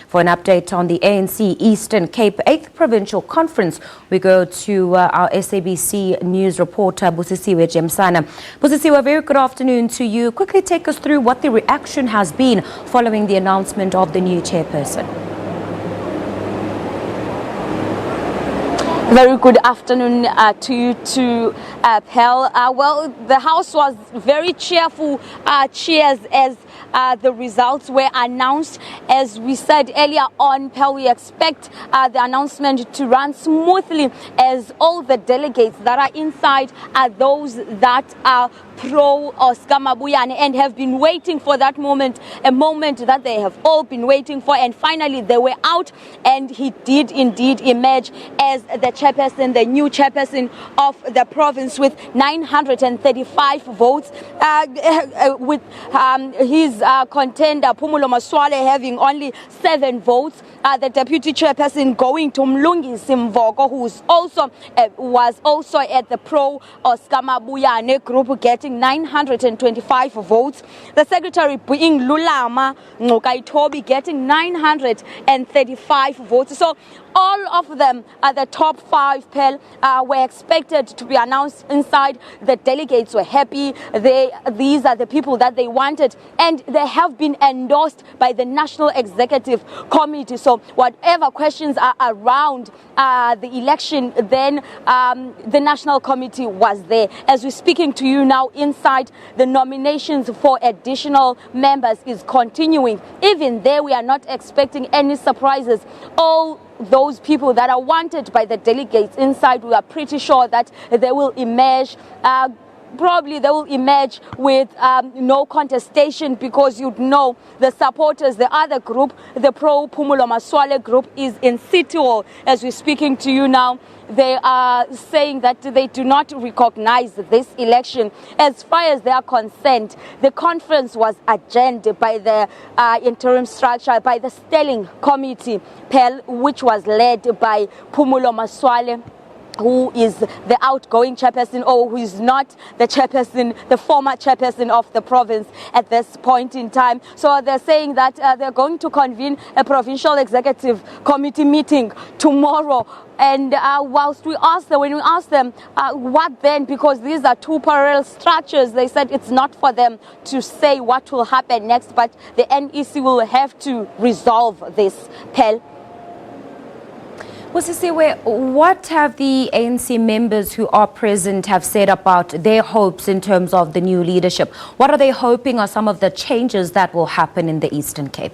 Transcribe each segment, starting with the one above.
For an update on the ANC Eastern Cape 8th Provincial Conference, we go to our SABC News reporter Busisiwe Jemsan. Busisiwe, a very good afternoon to you. Quickly take us through what the reaction has been following the announcement of the new chairperson. Very good afternoon to you too, Pel. Well, the House was very cheerful. Cheers as the results were announced. As we said earlier on, Pel, we expect the announcement to run smoothly, as all the delegates that are inside are those that are pro-Oscar Mabuyane and have been waiting for that moment, a moment that they have all been waiting for. And finally, they were out, and he did indeed emerge as the chairperson, the new chairperson of the province, with 935 votes, with his contender Phumulo Masualle having only 7 votes. The deputy chairperson going to Mlungisi Mvoko, who was also at the pro-Oscar Mabuyane group, getting 925 votes. The secretary being Lulama Ngokaitobi, getting 935 votes. So all of them, the top 5, Pel, were expected to be announced inside. The delegates were happy. These are the people that they wanted, and they have been endorsed by the National Executive Committee. So whatever questions are around the election, then the National Committee was there. As we're speaking to you now, inside, the nominations for additional members is continuing. Even there, we are not expecting any surprises. All those people that are wanted by the delegates inside, we are pretty sure that they will emerge. Probably they will emerge with no contestation, because you'd know the supporters, the other group, the pro-Phumulo Masualle group, is in City Hall. As we're speaking to you now, they are saying that they do not recognize this election. As far as they are concerned, the conference was adjourned by the interim structure, by the Sterling Committee, Pel, which was led by Phumulo Masualle, who is the outgoing chairperson, or who is not the chairperson, the former chairperson of the province at this point in time. So they're saying that they're going to convene a provincial executive committee meeting tomorrow. And whilst we asked them, when we asked them what then, because these are 2 parallel structures, they said it's not for them to say what will happen next, but the NEC will have to resolve this, Pel. Busisiwe, what have the ANC members who are present have said about their hopes in terms of the new leadership? What are they hoping are some of the changes that will happen in the Eastern Cape?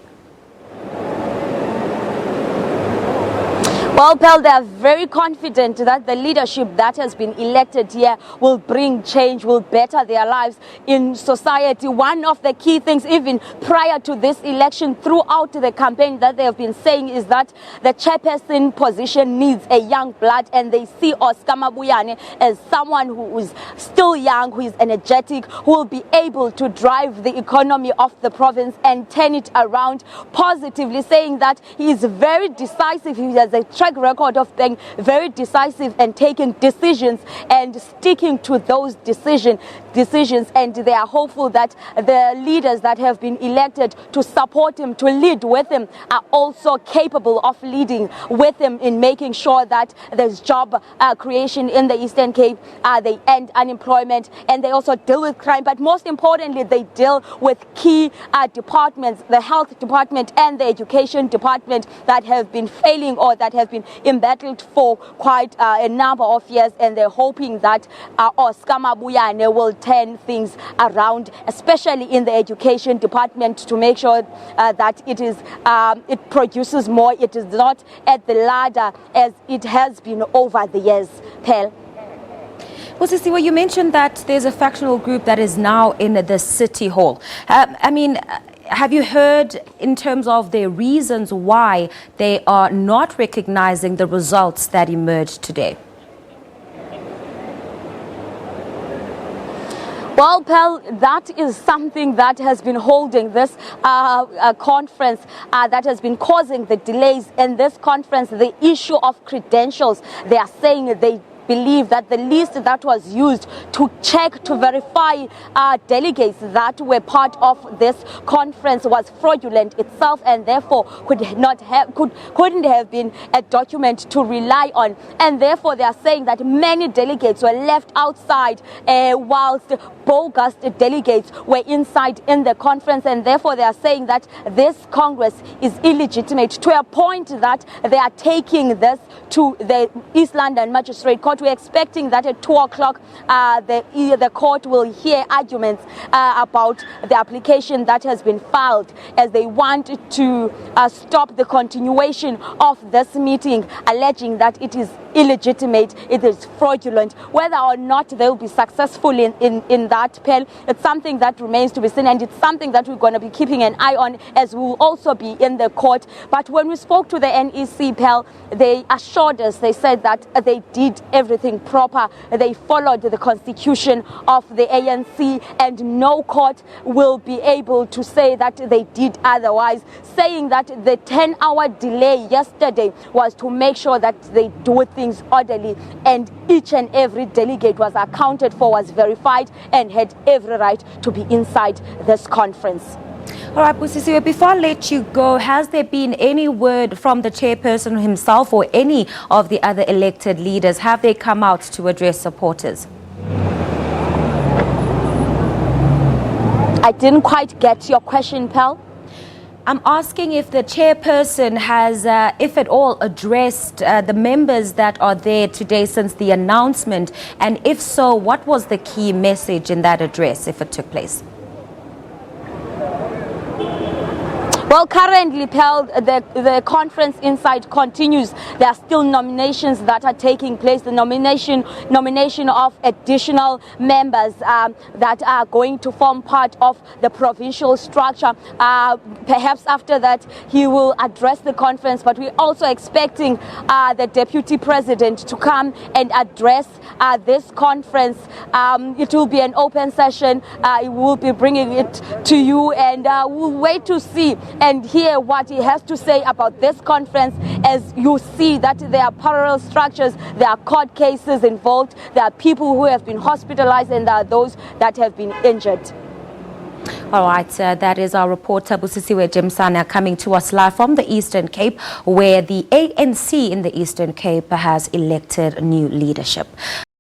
Well, Pel, they are very confident that the leadership that has been elected here will bring change, will better their lives in society. One of the key things, even prior to this election, throughout the campaign, that they have been saying is that the chairperson position needs a young blood, and they see Oscar Mabuyane as someone who is still young, who is energetic, who will be able to drive the economy of the province and turn it around positively, saying that he is very decisive. He has a track record of being very decisive and taking decisions and sticking to those decisions, and they are hopeful that the leaders that have been elected to support him, to lead with him, are also capable of leading with him in making sure that there's job creation in the Eastern Cape, they end unemployment, and they also deal with crime. But most importantly, they deal with key departments, the health department and the education department, that have been failing or that have been embattled for quite a number of years, and they're hoping that Oscar Mabuyane will turn things around, especially in the education department, to make sure that it produces more. It is not at the ladder as it has been over the years, Pel. Busisiwe, you mentioned that there's a factional group that is now in the City Hall. Have you heard in terms of their reasons why they are not recognizing the results that emerged today? Well, Pel, that is something that has been holding this conference, that has been causing the delays in this conference, the issue of credentials. They are saying they believe that the list that was used to check, to verify delegates that were part of this conference was fraudulent itself, and therefore couldn't have been a document to rely on. And therefore they are saying that many delegates were left outside whilst bogus delegates were inside in the conference, and therefore they are saying that this Congress is illegitimate, to a point that they are taking this to the East London Magistrate Court. We're expecting that at 2 o'clock the court will hear arguments about the application that has been filed, as they want to stop the continuation of this meeting, alleging that it is illegitimate, it is fraudulent. Whether or not they will be successful in that, Pearl, it's something that remains to be seen, and it's something that we're going to be keeping an eye on, as we will also be in the court. But when we spoke to the NEC, Pearl, they assured us, they said that they did everything proper, they followed the constitution of the ANC, and no court will be able to say that they did otherwise, saying that the 10-hour delay yesterday was to make sure that they do things orderly, and each and every delegate was accounted for, was verified, and had every right to be inside this conference. All right, Busisiwe, before I let you go, has there been any word from the chairperson himself or any of the other elected leaders? Have they come out to address supporters? I didn't quite get your question, Pearl. I'm asking if the chairperson has, if at all, addressed the members that are there today since the announcement, and if so, what was the key message in that address, if it took place? Well, currently, Pearl, the conference inside continues. There are still nominations that are taking place. The nomination of additional members that are going to form part of the provincial structure. Perhaps after that, he will address the conference. But we're also expecting the deputy president to come and address this conference. It will be an open session. He will be bringing it to you, and we'll wait to see and hear what he has to say about this conference. As you see that there are parallel structures, there are court cases involved, there are people who have been hospitalized, and there are those that have been injured. All right, that is our reporter Busisiwe Jemsan coming to us live from the Eastern Cape, where the ANC in the Eastern Cape has elected new leadership.